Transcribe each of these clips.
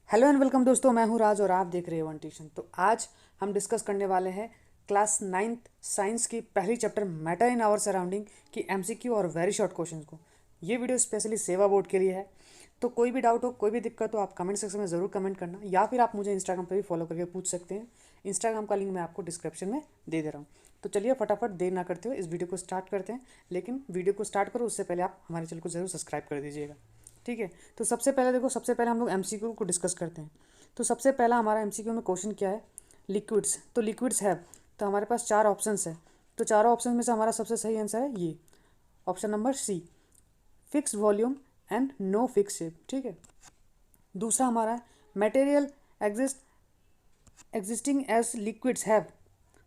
Hello and welcome दोस्तों, मैं हूं राज और आप देख रहे हैं वन ट्यूशन। तो आज हम डिस्कस करने वाले हैं क्लास 9th साइंस की पहली chapter matter in our surrounding की एमसीक्यू और वेरी शॉर्ट क्वेश्चंस को। ये वीडियो स्पेशली सेवा बोर्ड के लिए है। तो कोई भी डाउट हो, कोई भी दिक्कत हो, आप कमेंट सेक्शन में ज़रूर कमेंट करना, या फिर आप मुझे इंस्टाग्राम पर भी फॉलो करके पूछ सकते हैं। इंस्टाग्राम का लिंक मैं आपको डिस्क्रिप्शन में दे दे रहा हूँ। तो चलिए फटाफट देर ना करते हुए इस वीडियो को स्टार्ट करते हैं। लेकिन वीडियो को स्टार्ट करो उससे पहले आप हमारे चैनल को ज़रूर सब्सक्राइब कर दीजिएगा, ठीक है। तो सबसे पहले देखो, सबसे पहले हम लोग एमसीक्यू को डिस्कस करते हैं। तो सबसे पहला हमारा एमसीक्यू में क्वेश्चन क्या है, लिक्विड्स। तो लिक्विड्स है, तो हमारे पास चार ऑप्शंस है। तो चारों ऑप्शन में से हमारा सबसे सही आंसर है ये option number C, fix volume and no fix shape, ठीक है। दूसरा हमारा है material existing as liquids have.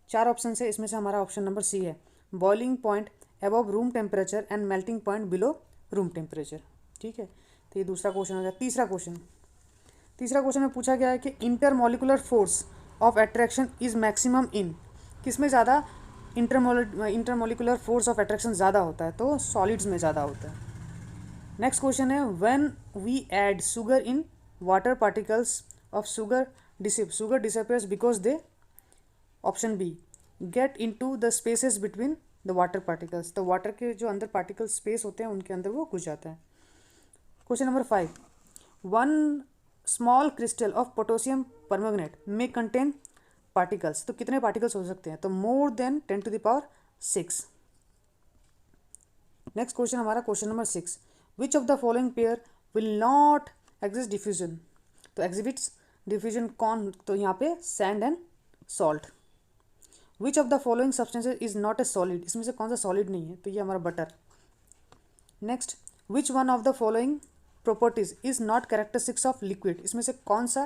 चार ऑप्शन है, इसमें से हमारा ऑप्शन नंबर सी है, boiling point above room temperature and melting point below room temperature, ठीक है। तो ये दूसरा क्वेश्चन हो गया। तीसरा क्वेश्चन में पूछा गया है कि intermolecular force of attraction is maximum in, किसमें ज़्यादा इंटरमोलिकुलर फोर्स ऑफ अट्रैक्शन ज़्यादा होता है, तो सॉलिड्स में ज़्यादा होता है। नेक्स्ट क्वेश्चन है when we add sugar in water particles of sugar disappears because they, option B, get into the spaces between the water particles. तो वाटर के जो अंदर पार्टिकल स्पेस होते हैं उनके अंदर वो घुस जाता है। Question number 5, one small crystal of potassium permanganate में कंटेन पार्टिकल्स। तो कितने पार्टिकल्स हो सकते हैं, तो मोर देन 10⁶। नेक्स्ट क्वेश्चन हमारा question number 6, which of the following pair will not exist diffusion. तो एग्जिबिट्स डिफ्यूजन कौन, तो यहाँ पे sand and salt. Which of the following substances is not A solid, इसमें से कौन सा सॉलिड नहीं है, तो ये हमारा butter. Next, which one of the following properties is not characteristics of liquid, इसमें से कौन सा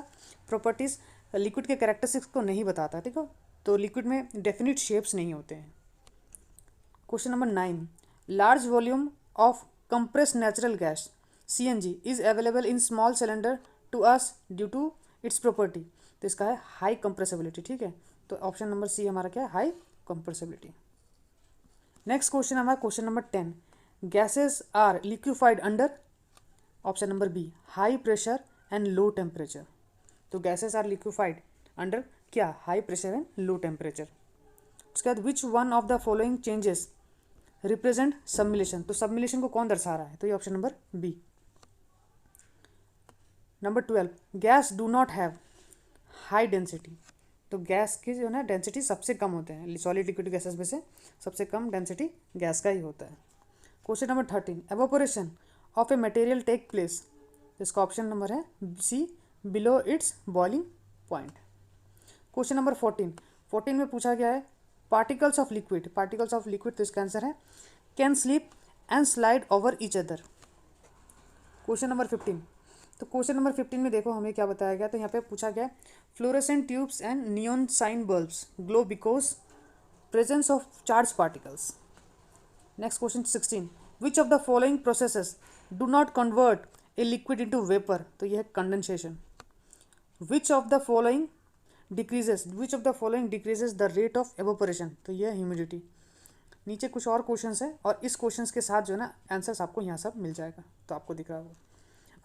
प्रॉपर्टीज लिक्विड के कैरेक्टरिस्टिक्स को नहीं बताता, ठीक है। तो लिक्विड में डेफिनिट शेप्स नहीं होते हैं। Question number 9, large volume of compressed natural gas CNG is available in small cylinder to us due to its property. तो इसका है हाई कंप्रेसिबिलिटी, ठीक है। तो ऑप्शन नंबर सी हमारा क्या है, हाई कंप्रेसिबिलिटी। नेक्स्ट क्वेश्चन हमारा question number 10, gases are liquefied under, option number B, high pressure and low temperature. तो गैसेस आर लिक्विफाइड अंडर क्या, high pressure and low temperature. उसके बाद which one of the following changes represent sublimation. तो sublimation को कौन दर्शा रहा है, तो ये option number B. Number 12, gas do not have high density. तो गैस की जो है ना डेंसिटी सबसे कम होते हैं, सॉलिड लिक्विड गैसेस में से सबसे कम डेंसिटी गैस का ही होता है। Question number 13, evaporation of a material take place. इसका ऑप्शन नंबर है C, below its boiling point. Question number 14 में पूछा गया है पार्टिकल्स ऑफ लिक्विड, तो इसका आंसर है can slip and slide over each other. Question number 15, तो क्वेश्चन नंबर 15 में देखो हमें क्या बताया गया, तो यहाँ पे पूछा गया fluorescent tubes and neon sign bulbs glow because presence of charge particles. Next question 16, which of the following processes do not convert a liquid into vapour. तो यह है condensation. Which of the following decreases the rate of evaporation. तो यह है humidity. नीचे कुछ और questions है और इस क्वेश्चंस के साथ जो है ना आंसर्स आपको यहाँ सब मिल जाएगा, तो आपको दिख रहा होगा।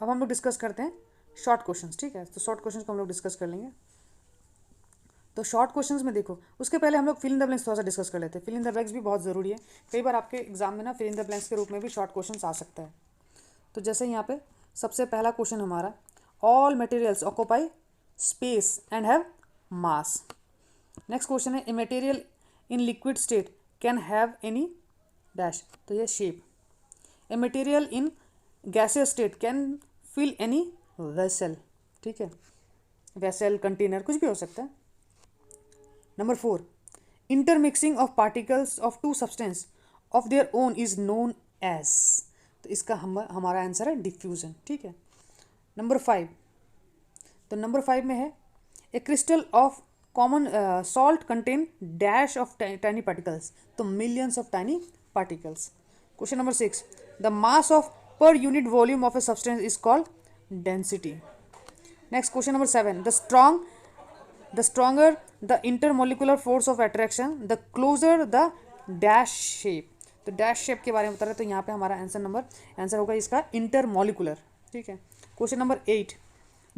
अब हम लोग डिस्कस करते हैं शॉर्ट क्वेश्चंस, ठीक है। तो शॉर्ट क्वेश्चंस को हम लोग डिस्कस कर लेंगे। तो शॉर्ट क्वेश्चंस में देखो, उसके पहले हम लोग फिल इन द ब्लैंक्स थोड़ा सा डिस्कस कर लेते हैं। फिल इन द ब्लैंक्स भी बहुत ज़रूरी है, कई बार आपके एग्जाम में ना फिल इन द ब्लैंक्स के रूप में भी शॉर्ट क्वेश्चंस आ सकता है। तो जैसे यहाँ पे सबसे पहला क्वेश्चन हमारा, all materials occupy space and have mass. Next question है, a material in liquid state can have any dash. तो ये shape. A material in gaseous state can fill any vessel, ठीक है। वेसल, कंटेनर, कुछ भी हो सकता है। Number 4, intermixing of particles of two substances of their own is known as. तो इसका हमारा आंसर है डिफ्यूजन, ठीक है। नंबर 5, तो नंबर 5 में है a crystal of common salt contain dash of tiny particles. तो millions of tiny particles. Question number 6, the mass of per unit volume of a substance is called density. Next question number 7, the stronger the intermolecular force of attraction, the closer the dash shape. तो dash shape के बारे में बता रहे हैं, तो यहाँ पे हमारा आंसर होगा इसका इंटरमोलिकुलर, ठीक है। Question number 8,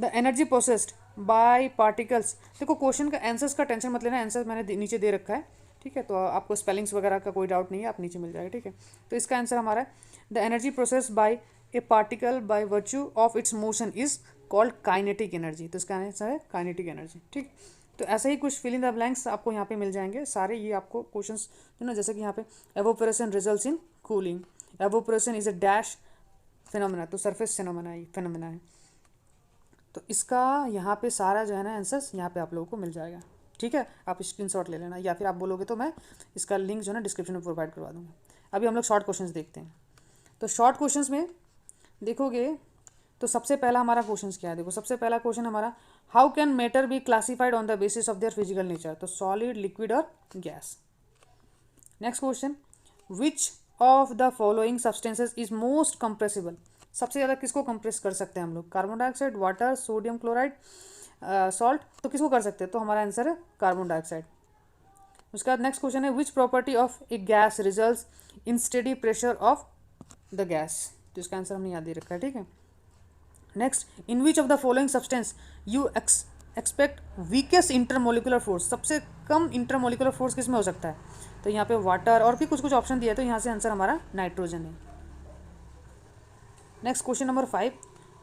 the energy processed bye particles. देखो क्वेश्चन का आंसर्स का टेंशन मत लेना, आंसर मैंने नीचे दे रखा है, ठीक है, तो आपको स्पेलिंग्स वगैरह का कोई डाउट नहीं है, आप नीचे मिल जाएगा, ठीक है। तो इसका आंसर हमारा है the energy process bye A particle by virtue of its motion is called kinetic energy. तो इसका आंसर है काइनेटिक एनर्जी, ठीक। तो ऐसे ही कुछ फिल इन द ब्लैंक्स आपको यहाँ पे मिल जाएंगे सारे, ये आपको क्वेश्चंस जो ना, जैसे कि यहाँ पे evaporation results in cooling, evaporation is a dash phenomena, तो सरफेस फिनोमेना है। तो इसका यहाँ पे सारा जो है ना आंसर्स यहाँ पे आप लोगों को मिल जाएगा, ठीक है। आप स्क्रीनशॉट ले लेना, या फिर आप बोलोगे तो मैं इसका लिंक जो है ना डिस्क्रिप्शन में प्रोवाइड करवा दूँगा। अभी हम लोग शॉर्ट क्वेश्चंस देखते हैं। तो शॉर्ट क्वेश्चंस में देखोगे तो सबसे पहला हमारा क्वेश्चन क्या है, देखो सबसे पहला क्वेश्चन हमारा, how can matter be classified on the basis of their physical nature, तो सॉलिड, लिक्विड और gas. Next question, which of the following substances is most compressible, सबसे ज़्यादा किसको कंप्रेस कर सकते हैं हम लोग, carbon dioxide, water, sodium chloride, salt, तो किसको कर सकते हैं, तो हमारा आंसर है कार्बन डाइऑक्साइड। उसके बाद नेक्स्ट क्वेश्चन है, which property of A gas results in steady pressure of the gas, तो इसका आंसर हमने याद दे रखा है, ठीक है। Next, in which of the following substance you expect weakest intermolecular force, सबसे कम इंटरमोलिकुलर फोर्स किस में हो सकता है, तो यहाँ पे वाटर और भी कुछ कुछ ऑप्शन दिया है, तो यहाँ से आंसर हमारा नाइट्रोजन है। Next question number 5,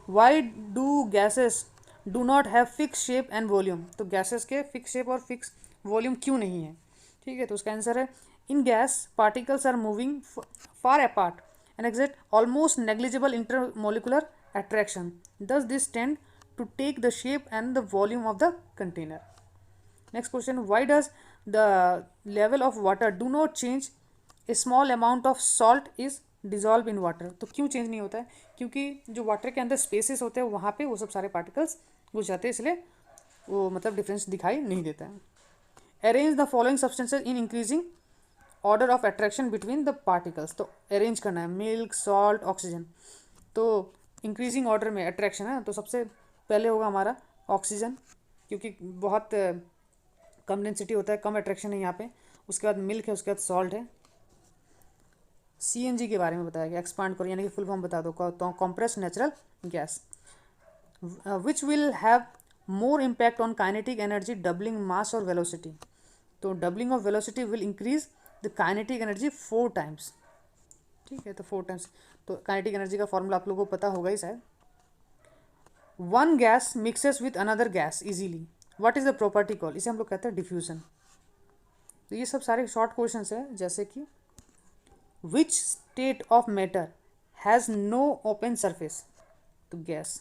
why do gases do not have fix shape and volume, तो गैसेस के फिक्स शेप और फिक्स वॉल्यूम क्यों नहीं है, ठीक है। तो उसका आंसर है, in gas particles are moving far apart and exert almost negligible intermolecular attraction. Thus, this tend to take the shape and the volume of the container. Next question, why does the level of water do not change? A small amount of salt is dissolved in water. तो क्यों change नहीं होता है, क्योंकि जो water के अंदर spaces होते हैं वहाँ पे वो सब सारे पार्टिकल्स घुस जाते हैं, इसलिए वो मतलब डिफरेंस दिखाई नहीं देता है। Arrange the following substances in increasing order of attraction between the particles, तो अरेंज करना है, मिल्क, सॉल्ट, ऑक्सीजन, तो इंक्रीजिंग ऑर्डर में अट्रैक्शन है, तो सबसे पहले होगा हमारा ऑक्सीजन, क्योंकि बहुत कम डेंसिटी होता है, कम अट्रैक्शन है यहाँ पे। उसके बाद मिल्क है, उसके बाद सॉल्ट है। CNG के बारे में बताया गया, एक्सपांड करो यानी कि फुल फॉर्म बता दो, तो compressed natural gas. Which will have more impact on kinetic energy, doubling mass और वेलोसिटी, तो doubling of velocity will increase the kinetic energy 4 times, ठीक है, तो 4 टाइम्स। तो काइनेटिक एनर्जी का फॉर्मूला आप लोगों को पता होगा ही शायद। One gas mixes with another gas easily, what is the property call, इसे हम लोग कहते हैं डिफ्यूजन। तो ये सब सारे शॉर्ट क्वेश्चन है, जैसे कि which state of matter has no open surface, तो gas.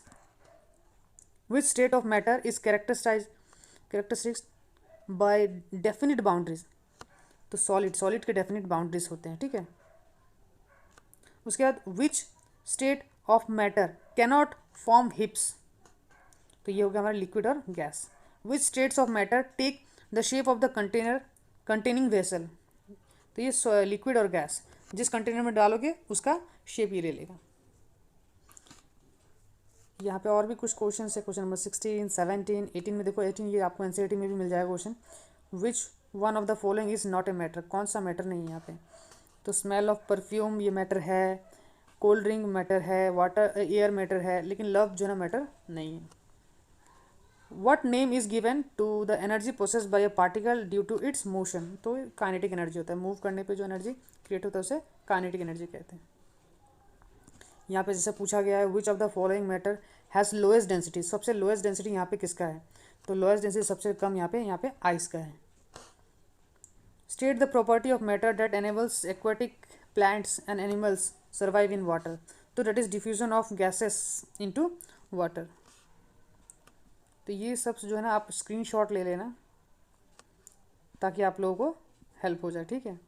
Which state of matter is characteristics by definite boundaries, तो सॉलिड के डेफिनिट बाउंड्रीज होते हैं, ठीक है। उसके बाद which state of matter cannot form heaps, तो ये हो गया हमारा लिक्विड और gas. Which states of matter take the shape of the container containing vessel, तो ये लिक्विड और गैस जिस कंटेनर में डालोगे उसका शेप ये ले लेगा। यहाँ पे और भी कुछ क्वेश्चन है, क्वेश्चन नंबर 16, 17, 18 में देखो, 18 ये आपको NCERT में भी मिल जाएगा question. Which one of the following is not a matter, कौन सा मैटर नहीं है यहाँ पे, तो स्मेल ऑफ परफ्यूम ये मैटर है, कोल्ड ड्रिंक मैटर है, वाटर एयर मैटर है, लेकिन लव जो है ना मैटर नहीं है। What name is given to the energy process by a particle due to its motion, तो काइनेटिक एनर्जी होता है, मूव करने पे जो एनर्जी क्रिएट होता है उसे काइनेटिक एनर्जी कहते हैं। यहाँ पे जैसे पूछा गया है, विच of the following matter has lowest density, सबसे लोएस्ट डेंसिटी यहाँ पे किसका है, तो लोएस्ट डेंसिटी सबसे कम यहाँ पे आइस का है। State the property of matter that enables aquatic plants and animals survive in water, तो that is diffusion of gases into water. तो ये सब जो है ना आप स्क्रीनशॉट ले लेना ताकि आप लोगों को हेल्प हो जाए, ठीक है।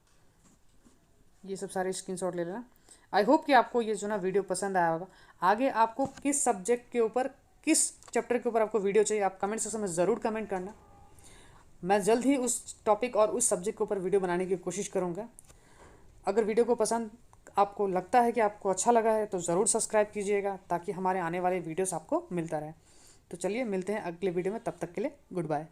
ये सब सारे स्क्रीनशॉट ले लेना। आई होप कि आपको ये जो ना वीडियो पसंद आया होगा। आगे आपको किस सब्जेक्ट के ऊपर, किस चैप्टर के ऊपर आपको वीडियो चाहिए, आप कमेंट सेक्शन में ज़रूर कमेंट करना। मैं जल्द ही उस टॉपिक और उस सब्जेक्ट के ऊपर वीडियो बनाने की कोशिश करूँगा। अगर वीडियो को पसंद आपको लगता है कि आपको अच्छा लगा है तो ज़रूर सब्सक्राइब कीजिएगा ताकि हमारे आने वाले वीडियोस आपको मिलता रहे। तो चलिए मिलते हैं अगले वीडियो में, तब तक के लिए गुड बाय।